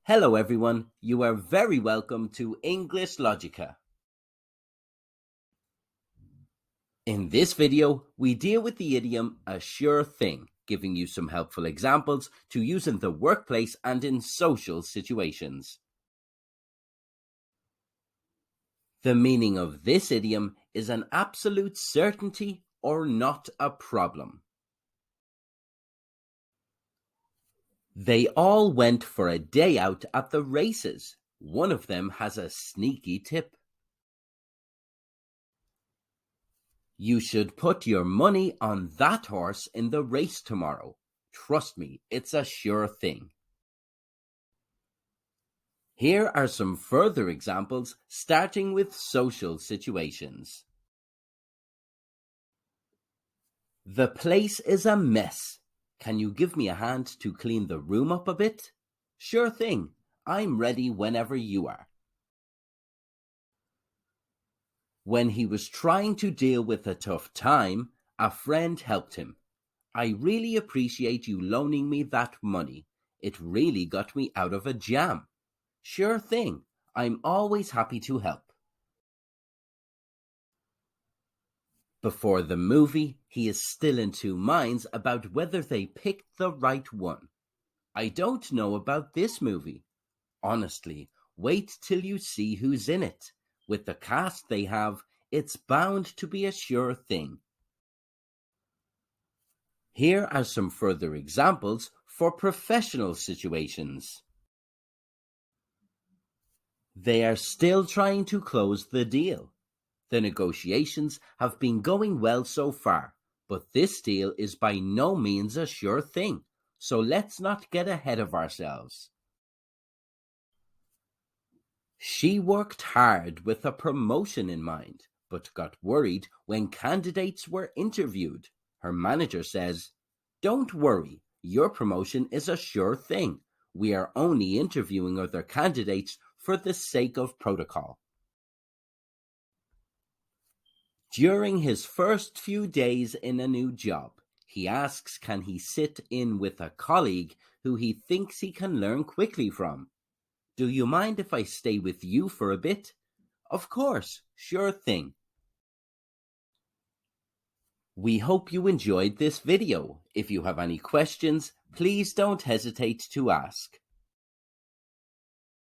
Hello everyone, you are very welcome to EnglishLogica. In this video, we deal with the idiom a sure thing, giving you some helpful examples to use in the workplace and in social situations. The meaning of this idiom is an absolute certainty or not a problem. They all went for a day out at the races. One of them has a sneaky tip. You should put your money on that horse in the race tomorrow. Trust me, it's a sure thing. Here are some further examples, starting with social situations. The place is a mess. Can you give me a hand to clean the room up a bit? Sure thing. I'm ready whenever you are. When he was trying to deal with a tough time, a friend helped him. I really appreciate you loaning me that money. It really got me out of a jam. Sure thing. I'm always happy to help. Before the movie, he is still in two minds about whether they picked the right one. I don't know about this movie. Honestly, wait till you see who's in it. With the cast they have, it's bound to be a sure thing. Here are some further examples for professional situations. They are still trying to close the deal. The negotiations have been going well so far, but this deal is by no means a sure thing, so let's not get ahead of ourselves. She worked hard with a promotion in mind, but got worried when candidates were interviewed. Her manager says, "Don't worry, your promotion is a sure thing. We are only interviewing other candidates for the sake of protocol." During his first few days in a new job, he asks can he sit in with a colleague who he thinks he can learn quickly from. "Do you mind if I stay with you for a bit?" "Of course, sure thing." We hope you enjoyed this video. If you have any questions, please don't hesitate to ask.